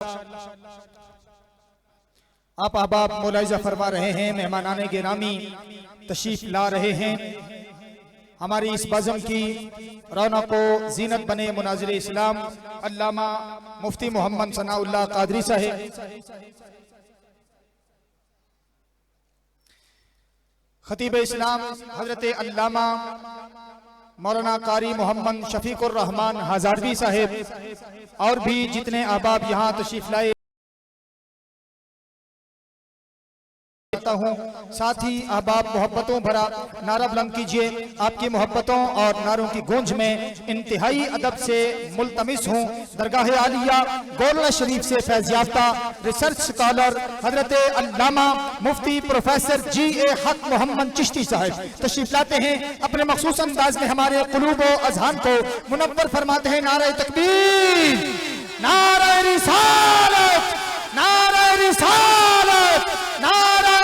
आप अहबाब मुलाहिजा फरमा रहे हैं, मेहमानाने गिरामी तशरीफ ला रहे हैं। हमारी इस बज़म की रौनक व जीनत बने मुनाज़िर इस्लाम अल्लामा मुफ्ती मोहम्मद सनाउल्लाह कादरी साहब, खतीब इस्लाम हजरत अल्लामा मौलाना कारी मोहम्मद शफीकुर रहमान हजारवी साहेब और भी जितने अहबाब यहाँ तशरीफ लाए हूँ। साथ ही अहबाब मोहब्बतों भरा नारा बुलंद कीजिए। आपकी मोहब्बतों और नारों की गूंज में इंतहाई अदब से मुल्तमिस हूँ दरगाह आलिया गोलना शरीफ से फैज़ याफ्ता रिसर्च स्कॉलर हजरत अल्लामा मुफ्ती प्रोफेसर जी.ए. हक मोहम्मद चिश्ती साहब तशरीफ लाते हैं। अपने मखसूस अंदाज में हमारे कुलूब व अज़हान को मुनव्वर फरमाते हैं। नारे तकबीर, नारे रिसालत, नारे रिसालत, नारे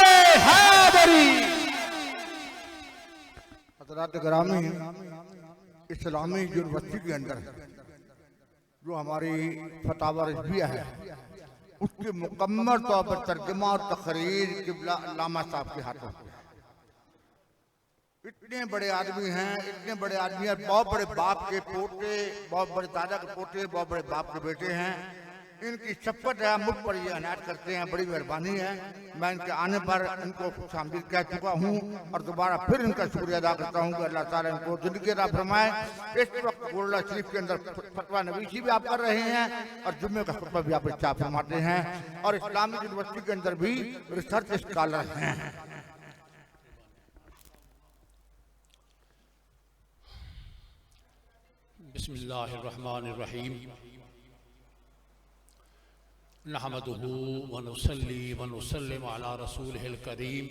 हैदरी। हज़रात गिरामी, इस्लामी यूनिवर्सिटी के अंदर जो हमारी फतावा रिज़विया है उसके मुकम्मल तौर पर तर्जुमा और तकरीर क़िबला अल्लामा साहब के हाथों से। इतने बड़े आदमी हैं, इतने बड़े आदमी हैं, बहुत बड़े बाप के पोते, बहुत बड़े दादा के पोते, बहुत बड़े बाप के बेटे हैं। इनकी शपथ है, मुझ पर ये अनायत करते हैं, बड़ी मेहरबानी है। मैं इनके आने पर इनको खुशामदीद कह चुका हूँ और दोबारा फिर इनका शुक्रिया अदा करता हूँ कि अल्लाह ताला इनको ज़िंदगी अता फरमाए। इस वक्त गोल्डा शरीफ के अंदर फतवा नवीसी भी आप कर रहे हैं और जुम्मे का खुतबा भी आप इर्शाद फरमाते हैं और इस्लामी यूनिवर्सिटी के अंदर भी रिसर्च स्कॉलर हैं। बिस्मिल्लाहिर्रहमानिर्रहीम। नहमदुहु व नुसल्ली व नुसल्लिमु अला रसूलिहिल करीम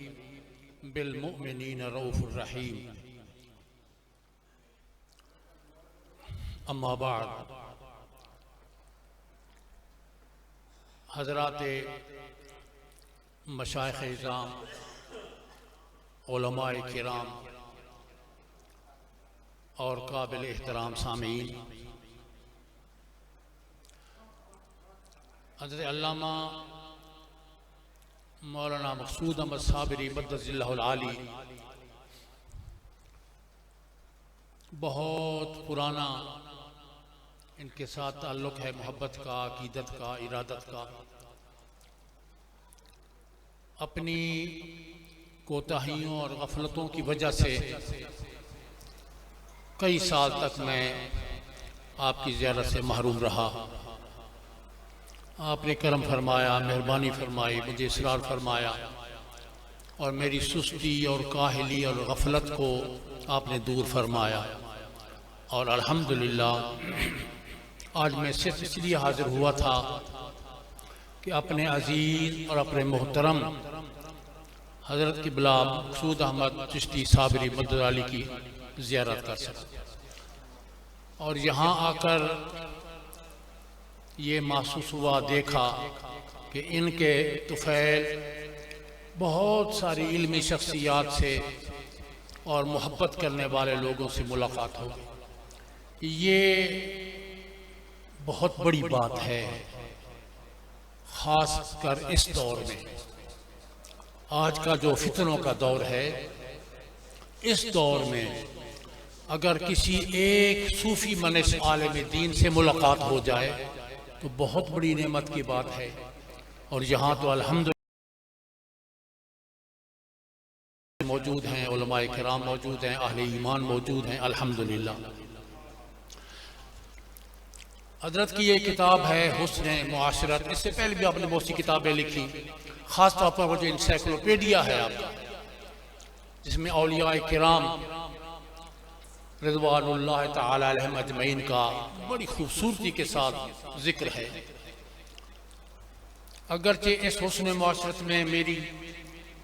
बिल मुमिनीन रऊफुर रहीम। अम्मा बाद, हज़राते मशाइख़ इज़ाम, उलमाए किराम और काबिल एहतराम सामीन, हज़रत अल्लामा मौलाना मक़सूद अहमद साबरी मद्दज़िल्लाहुल आली बहुत पुराना इनके साथ ताल्लुक़ है, मोहब्बत का, अक़ीदत का, इरादत का। अपनी कोताहियों और गफलतों की वजह से कई साल तक मैं आपकी ज़ियारत से महरूम रहा। आपने करम फरमाया, मेहरबानी फरमाई, मुझे इसरार फरमाया और मेरी सुस्ती और काहली और गफलत को आपने दूर फरमाया। और अल्हम्दुलिल्लाह आज मैं सिर्फ इसलिए हाज़िर हुआ था कि अपने अज़ीज़ और अपने मोहतरम हज़रत क़िबला मक़सूद अहमद चिश्ती साबरी मद्दज़ अली की ज़ियारत कर सकूं। और यहाँ आकर ये महसूस हुआ, देखा कि इनके तुफ़ैल बहुत सारी इल्मी शख्सियात से और मोहब्बत करने वाले लोगों से मुलाकात हो गई। ये बहुत बड़ी बात है, ख़ास कर इस दौर में। आज का जो फितनों का दौर है, इस दौर में अगर किसी एक सूफ़ी मनिश आलिम दीन से मुलाकात हो जाए तो बहुत बड़ी नेमत की बात है। और यहाँ तो अल्हम्दुलिल्लाह मौजूद हैं, उलमाए किराम मौजूद हैं, अहले ईमान मौजूद हैं, अल्हम्दुलिल्लाह। हज़रत की ये किताब है हुस्न मुआशरत। इससे पहले भी आपने बहुत सी किताबें लिखी, ख़ास तौर पर वो जो इंसाइक्लोपीडिया है आपका, जिसमें औलिया किराम रिज़वानुल्लाह तआला अलैहिम अजमईन का बड़ी खूबसूरती के साथ जिक्र है। अगरचे इस हुस्न मुआशरत में मेरी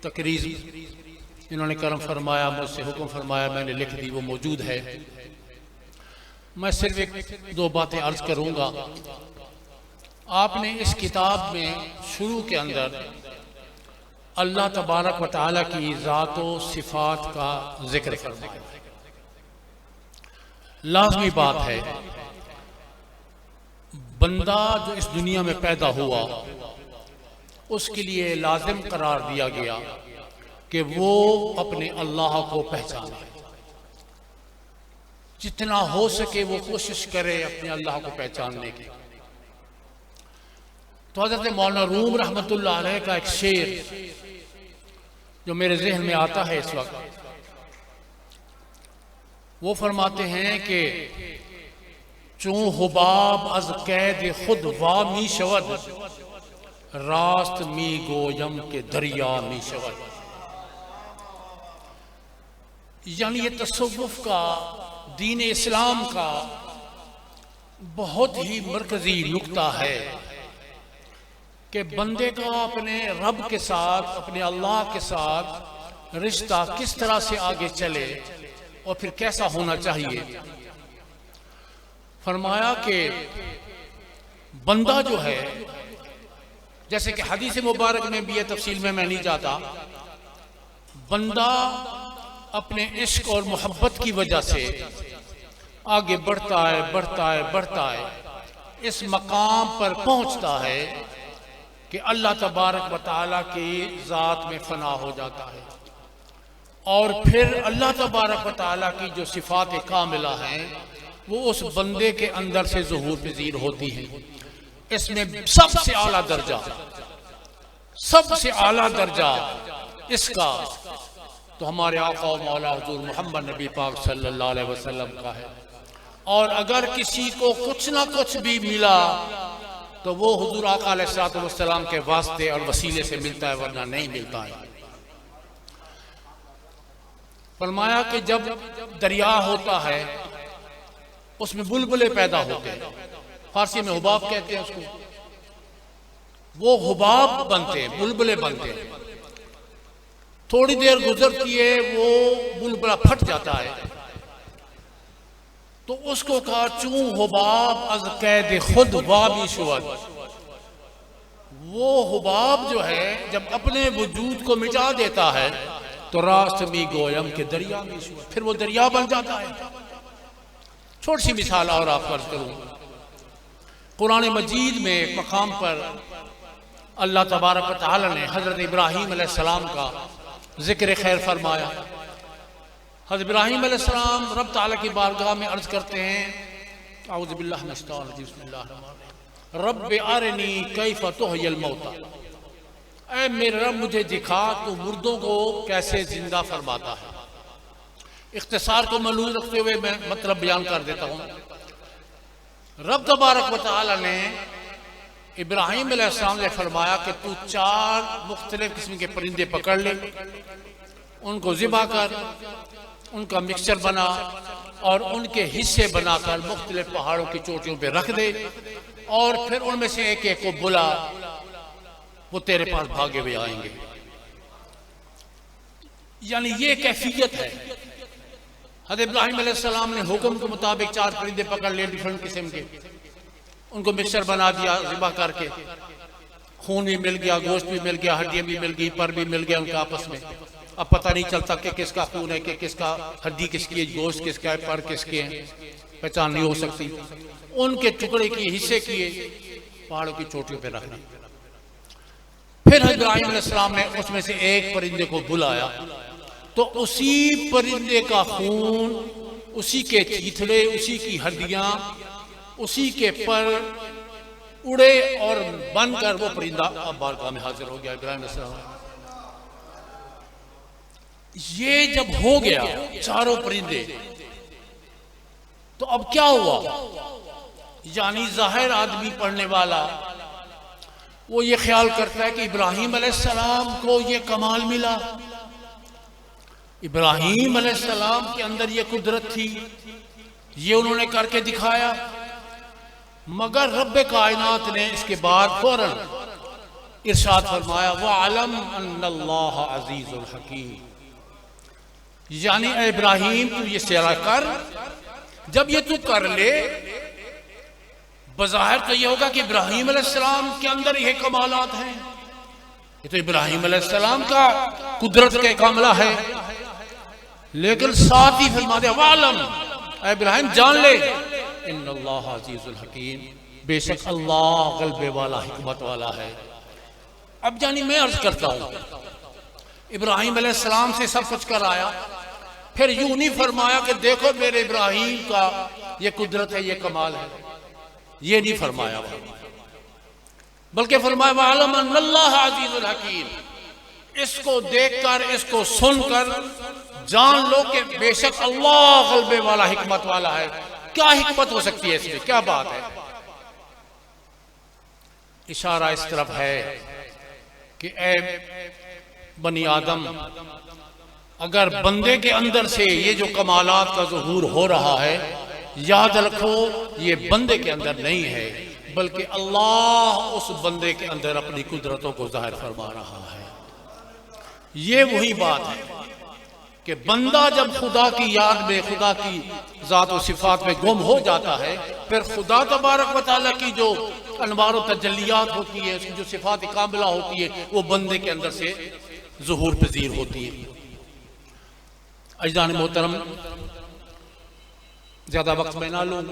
तकरीर इन्होंने करम फरमाया, मुझसे हुक्म फरमाया, मैंने लिख दी, वो मौजूद है। मैं सिर्फ एक दो बातें अर्ज करूँगा। आपने इस किताब में शुरू के अंदर अल्लाह तबारक व तआला की ज़ात व सिफ़ात का जिक्र फरमाया। लाज़मी बात है, बंदा जो इस दुनिया में पैदा हुआ उसके लिए लाजिम करार दिया गया कि वो अपने अल्लाह को पहचाने, जितना हो सके वो कोशिश करे अपने अल्लाह को पहचानने की। तो हज़रत मौलाना रूम रहमतुल्लाह अलैह का एक शेर जो मेरे जहन में आता है इस वक्त, वो फरमाते हैं कि चूं हुबाब अज कैद खुद वा मी शवद, रास्त मी गोयम के दरिया मी शवद। यानी ये तसव्वुफ का, दीन इस्लाम का बहुत ही मरकजी नुक्ता है कि बंदे का अपने रब के साथ, अपने अल्लाह के साथ रिश्ता किस तरह से आगे चले और फिर कैसा होना चाहिए। फरमाया कि बंदा जो है, जैसे कि हदीस मुबारक में भी है, तफसील में मैं नहीं जाता, बंदा अपने इश्क और मोहब्बत की वजह से आगे बढ़ता है, बढ़ता है, बढ़ता है, इस मकाम पर पहुंचता है कि अल्लाह तबारक व तआला की ज़ात में फना हो जाता है और फिर अल्लाह तबारक व तआला की जो सिफ़ात कामिला हैं वो उस बंदे के अंदर से ज़ुहूर पज़ीर होती हैं। इसमें सबसे आला दर्जा, सबसे आला दर्जा इसका तो हमारे आका और मौला हुजूर मोहम्मद नबी पाक सल्लल्लाहु अलैहि वसल्लम का है। और अगर किसी को कुछ ना कुछ भी मिला तो वो हुजूर आका अलैहिस्सलातु वस्सलाम के वास्ते और वसीले से मिलता है, वरना नहीं मिलता है। फरमाया कि जब दरिया होता है उसमें बुलबुले पैदा होते हैं, फारसी में हुबाब कहते हैं उसको, वो हुबाब बनते हैं, बुलबुले बनते हैं। थोड़ी देर गुजरती है वो बुलबुला फट जाता है, तो उसको कहा चूं हुबाब अज कैद खुद वाबी शुवद। वो हुबाब जो है जब अपने वजूद को मिटा देता है तो रास्त मी गोयम के दरिया में शुवद, फिर वो दरिया बन जाता है। छोटी सी मिसाल और आपको अर्ज करूं, कुरान मजीद में एक मकाम पर अल्लाह तबारक व तआला ने हजरत इब्राहीम अलैहिस्सलाम का जिक्र खैर फरमाया। हज़रत इब्राहीम अलैहिस्सलाम रब ताला की बारगाह में अर्ज करते हैं, औज़ु बिल्लाहि मिनश शैतानिर रजीम, बिस्मिल्लाहिर रहमानिर रहीम, रब्बि अरनी कैफ़ तुह्यिल मौता, ऐ मेरे रब मुझे दिखा तू मुर्दों को कैसे जिंदा फरमाता है। इख्तिसार को मलूज रखते हुए मैं मतलब बयान कर देता हूँ। रब तबारक व तआला ने इब्राहीम अलैहिस्सलाम से फरमाया कि तू 4 मुख्तलिफ किस्म के परिंदे पकड़ ले, उनको ज़िबा कर, उनका मिक्सचर बना और उनके हिस्से बनाकर मुख्तलिफ पहाड़ों की चोटियों पे रख दे और फिर उनमें से एक एक को बुला, वो तेरे पास भागे हुए आएंगे। यानी ये कैफियत है। हज़रत इब्राहीम अलैहिस्सलाम ने हुक्म के मुताबिक 4 परिंदे पकड़ लिए डिफरेंट किस्म के, उनको मिक्सचर बना दिया ज़िबा करके, खून भी मिल गया, गोश्त भी मिल गया, हड्डियां भी मिल गई, पर भी मिल गया उनके आपस में। अब पता नहीं चलता कि किसका खून है, कि किसका हड्डी किसकी है, गोश्त किसका है, पर किसके हैं, पहचान नहीं हो सकती। उनके टुकड़े किए, हिस्से किए, पहाड़ों की चोटियों पर रख दिए। फिर हज़रत इब्राहीम अलैहिस्सलाम ने उसमें से एक परिंदे को बुलाया तो उसी परिंदे का खून, उसी के चीथड़े, उसी की हड्डियां, उसी के पर उड़े और बनकर वो परिंदा अब बारगाह में हाजिर हो गया इब्राहीम अलैहिस्सलाम। ये जब हो गया 4 परिंदे, तो अब क्या हुआ? यानी जाहिर आदमी पढ़ने वाला वो ये ख्याल करता है कि इब्राहीम अलैहिस्सलाम को ये कमाल मिला, इब्राहीम अलैहिस्सलाम के अंदर ये कुदरत थी, ये उन्होंने करके दिखाया। मगर रब्बे कायनात ने इसके बाद फौरन इरशाद फरमाया, वअलम अन्नल्लाह अज़ीज़ुल हकीम, यानी ऐ इब्राहीम तू ये सेरा कर, जब ये तू कर ले बज़ाहिर तो ये होगा कि इब्राहीम अलैहिस्सलाम के अंदर ये कमालात हैं, ये तो इब्राहीम अलैहिस्सलाम का कुदरत का कामला है। लेकिन साथ ही फरमा दिया, वालम ऐ इब्राहीम जान ले, इन्नल्लाह अज़ीज़ुल हकीम, बेशक अल्लाह ग़ल्बे वाला हिकमत वाला है। अब जानी मैं अर्ज करता हूँ, इब्राहिम अलैहिस्सलाम से सब कुछ कराया, फिर यूं नहीं फरमाया कि देखो मेरे इब्राहिम का ये कुदरत है, ये कमाल है, ये नहीं फरमाया, बल्कि फरमाया वालम अन्नल्लाह अज़ीज़ुल हकीम। इसको देखकर, इसको सुनकर जान लो कि बेशक अल्लाह ग़ल्बे वाला हिकमत वाला है। क्या हिकमत हो सकती है इसमें, क्या बात है? इशारा इस तरफ है कि ए बनी आदम, अगर बंदे के अंदर से ये जो कमालात का ज़ुहूर हो रहा है, याद रखो ये बंदे के अंदर नहीं है, बल्कि अल्लाह उस बंदे के अंदर अपनी कुदरतों को जाहिर फरमा रहा है। ये वही बात है कि बंदा जब खुदा की याद में, खुदा की ज़ात और सिफात में गुम हो जाता है, फिर खुदा तबारक व तआला की जो अनवार और तजल्लियात होती है, उसकी जो सिफात कामिला होती है, वो बंदे के अंदर से ज़ुहूर पजीर होती है। अज़ीज़ान मोहतरम, ज़्यादा वक्त में ना लूँ,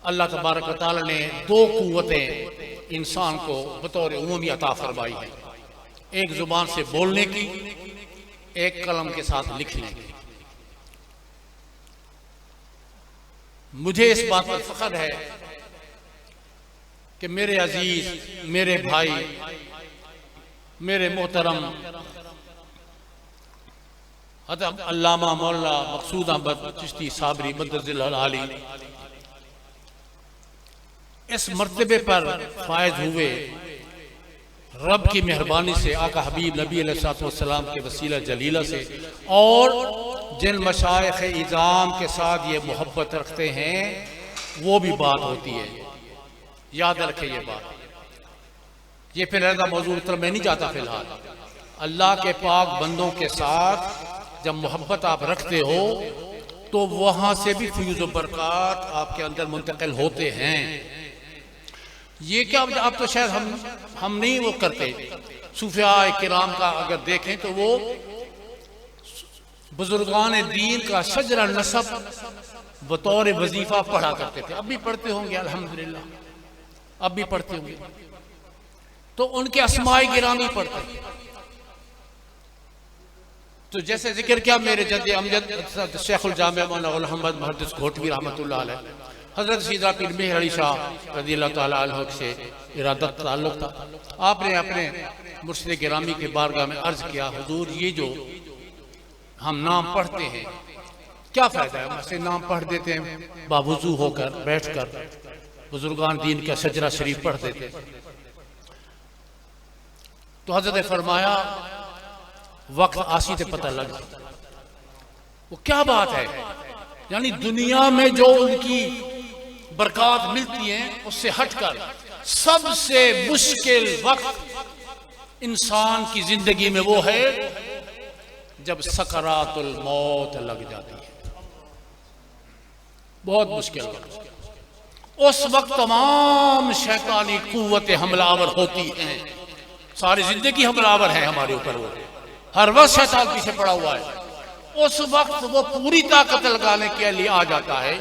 अल्लाह तबारक व तआला ने दो कुव्वतें इंसान को बतौर उमूमी अता फरमाई है, एक ज़ुबान से बोलने की, एक कलम के साथ लिखने की। मुझे इस बात पर फख्र है कि मेरे अजीज, मेरे भाई, मेरे मोहतरम हज़रत अल्लामा मौलाना मकसूद अहमद चिश्ती साबरी मद्दज़िल आली इस मर्तबे पर फायज हुए रब की मेहरबानी से, आका हबीब नबी अलैहिस्सलाम के वसीला जलीला से, और जिन मशाइख इज़ाम के साथ ये मोहब्बत रखते हैं, वो भी बात होती है। याद रखें ये बात। ये फिर ऐसा मौजूद तरफ में नहीं जाता। फिलहाल अल्लाह के पाक बंदों के साथ जब मोहब्बत आप रखते हो तो वहां से भी फ्यूज़ व बरक़ात आपके अंदर मुंतकिल होते हैं। ये क्या आप तो शायद हम नहीं वो करते। सूफिया किराम का अगर देखें तो वो बुजुर्गान दीन का शजरा नसब बतौर वजीफा पढ़ा करते थे। अब भी पढ़ते होंगे अल्हम्दुलिल्लाह, अब भी पढ़ते होंगे। तो उनके अस्माए गिरामी पढ़ते। तो जैसे जिक्र किया मेरे जद्द अमजद शेखुल जामिया मौलाना गुल अहमद मुहद्दिस घोटवी रहमतुल्लाह अलैह, हजरत सीधा पीर मेहर अली शाह रज़ियल्लाहु ताला अन्हु से इरादत ताल्लुक था। आपने अपने मुर्शिद गिरामी के बारगाह में अर्ज किया, हुजूर ये जो हम नाम पढ़ते हैं क्या फ़ायदा है? हमसे नाम पढ़ देते हैं बावुज़ू होकर बैठ कर, बुजुर्गान दीन का सजरा शरीफ पढ़ देते। तो हजरत फरमाया वक्त आसी से पता लग, वो क्या बात है, यानी दुनिया में जो उनकी बरकत मिलती है उससे हटकर सबसे मुश्किल वक्त इंसान की जिंदगी में वो है जब सकरातुल मौत लग जाती है। बहुत मुश्किल वक्त। उस वक्त तमाम शैतानी कुव्वतें हमलावर होती हैं। सारी जिंदगी हमलावर है हमारे ऊपर, वो हर वक्त शैतान पीछे पड़ा हुआ है। उस वक्त वो पूरी ताकत लगाने के लिए आ जाता है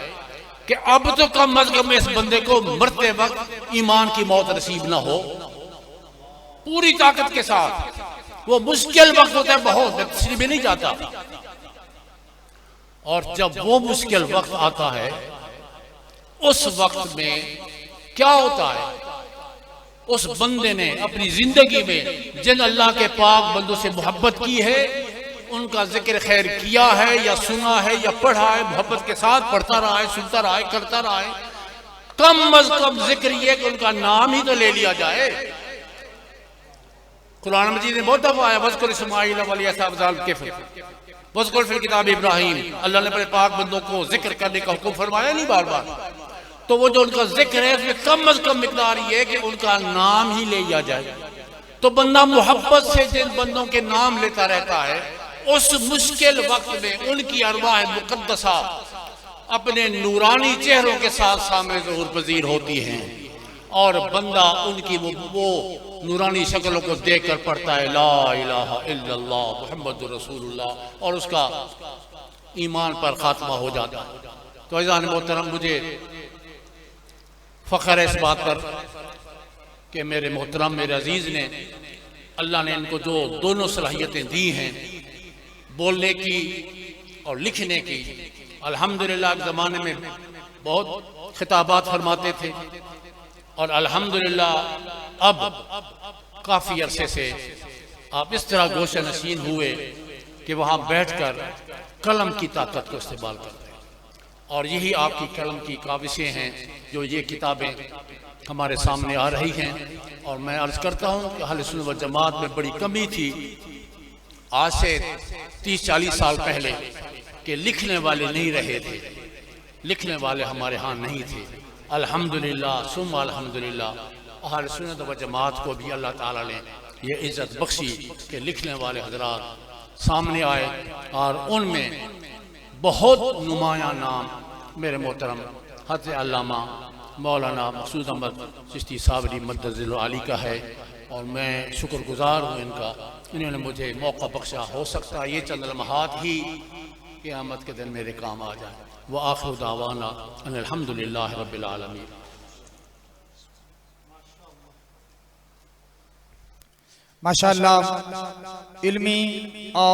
कि अब तो कम अज कम इस बंदे को मरते वक्त ईमान की मौत नसीब ना हो। पूरी ताकत के साथ वो मुश्किल वक्त होता है, बहुत तस्लीम में नहीं जाता। और जब वो मुश्किल वक्त आता है, उस वक्त में क्या होता है, उस बंदे ने अपनी जिंदगी में जिन अल्लाह के पाक बंदों से मोहब्बत की है, उनका जिक्र खैर किया है या सुना है या पढ़ा है, मोहब्बत के साथ पढ़ता रहा है, सुनता रहा है, करता रहा है, कम अज कम जिक्र ये कि उनका नाम ही तो ले लिया जाए। कुरान मजीद में बहुत दफा आया, वज़कुर इस्माईल वज़कुर फिल किताब इब्राहीम। अल्लाह ने अपने पाक बंदों को जिक्र करने का हुक्म फरमाया नहीं बार बार। तो वो जो उनका जिक्र है उसमें कम अज कम मिकदार ये है कि उनका नाम ही ले लिया जाए। तो बंदा मोहब्बत से जिन बंदों के नाम लेता रहता है, उस मुश्किल वक्त में उनकी अरवाह मुकद्दसा अपने नूरानी चेहरों के साथ सामने ज़ुहूर पजीर होती हैं और बंदा उनकी वो नूरानी शक्लों को देख कर पढ़ता है ला इलाहा इल्लल्लाह मुहम्मदुर रसूलुल्लाह, और उसका ईमान पर खात्मा हो जाता है। तो अज़ीज़ान मोहतरम, मुझे फ़ख्र है इस बात पर कि मेरे मोहतरम मेरे अजीज़ ने, अल्लाह ने इनको जो दोनों सलाहियतें दी हैं, बोलने की और लिखने की। अल्हम्दुलिल्लाह एक ज़माने में बहुत खिताबात फरमाते थे और अल्हम्दुलिल्लाह अब काफ़ी अरसे से आप इस तरह गोशे नशीन हुए कि वहाँ बैठकर कलम की ताकत को इस्तेमाल करते हैं। और यही आपकी कलम की काविशें हैं जो ये किताबें हमारे सामने आ रही हैं। और मैं अर्ज़ करता हूँ कि अहले सुन्नत वल जमात में बड़ी कमी थी आज से 30-40 साल पहले कि लिखने वाले नहीं रहे थे, लिखने वाले हमारे यहाँ नहीं थे। अल्हम्दुलिल्लाह सुम्मा अल्हम्दुलिल्लाह अहले सुन्नत वल जमात को भी अल्लाह ताला ने ये इज़्ज़त बख्शी कि लिखने वाले हज़रात सामने आए और उनमें बहुत नुमाया नाम मेरे मोहतरम हज़रत अल्लामा मौलाना मकसूद अहमद चिश्ती साबरी मद्दज़िल आली का है। और मैं शुक्रगुज़ार हूँ इनका, इन्होंने मुझे मौका बख्शा। हो सकता है ये चंद लम्हात ही क़यामत के दिन मेरे काम आ जाए। व आखिर दावाना अल्हम्दुलिल्लाह रब्बिल आलमीन। माशाअल्लाह इल्मी और